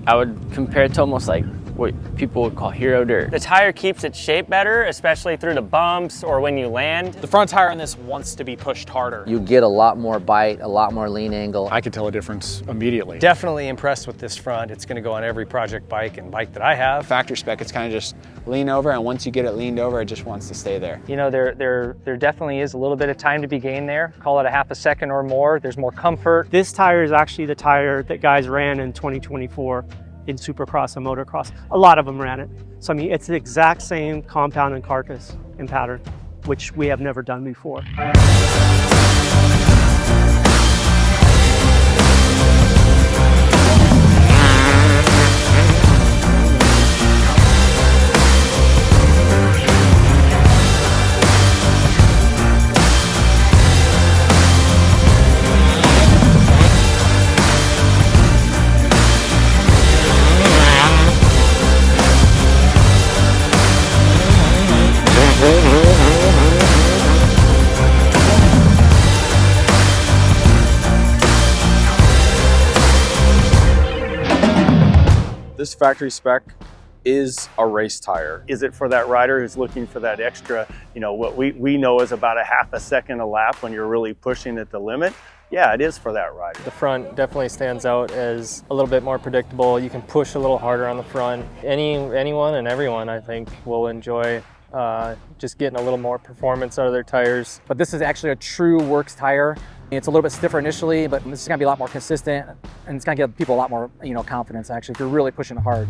I would compare it to almost like what people would call hero dirt. The tire keeps its shape better, especially through the bumps or when you land. The front tire on this wants to be pushed harder. You get a lot more bite, a lot more lean angle. I could tell a difference immediately. Definitely impressed with this front. It's going to go on every project bike and bike that I have. Factory spec, it's kind of just lean over, and once you get it leaned over, it just wants to stay there. You know, there definitely is a little bit of time to be gained there. Call it a half a second or more. There's more comfort. This tire is actually the tire that guys ran in 2024 in Supercross and motocross. A lot of them ran it. So I mean, it's the exact same compound and carcass and pattern, which we have never done before. This factory spec is a race tire. Is it for that rider who's looking for that extra, you know, what we know is about a half a second a lap when you're really pushing at the limit? Yeah, it is for that rider. The front definitely stands out as a little bit more predictable. You can push a little harder on the front. Anyone and everyone, I think, will enjoy just getting a little more performance out of their tires. But this is actually a true works tire. It's a little bit stiffer initially, but this is gonna be a lot more consistent, and it's gonna give people a lot more, confidence actually if you're really pushing hard.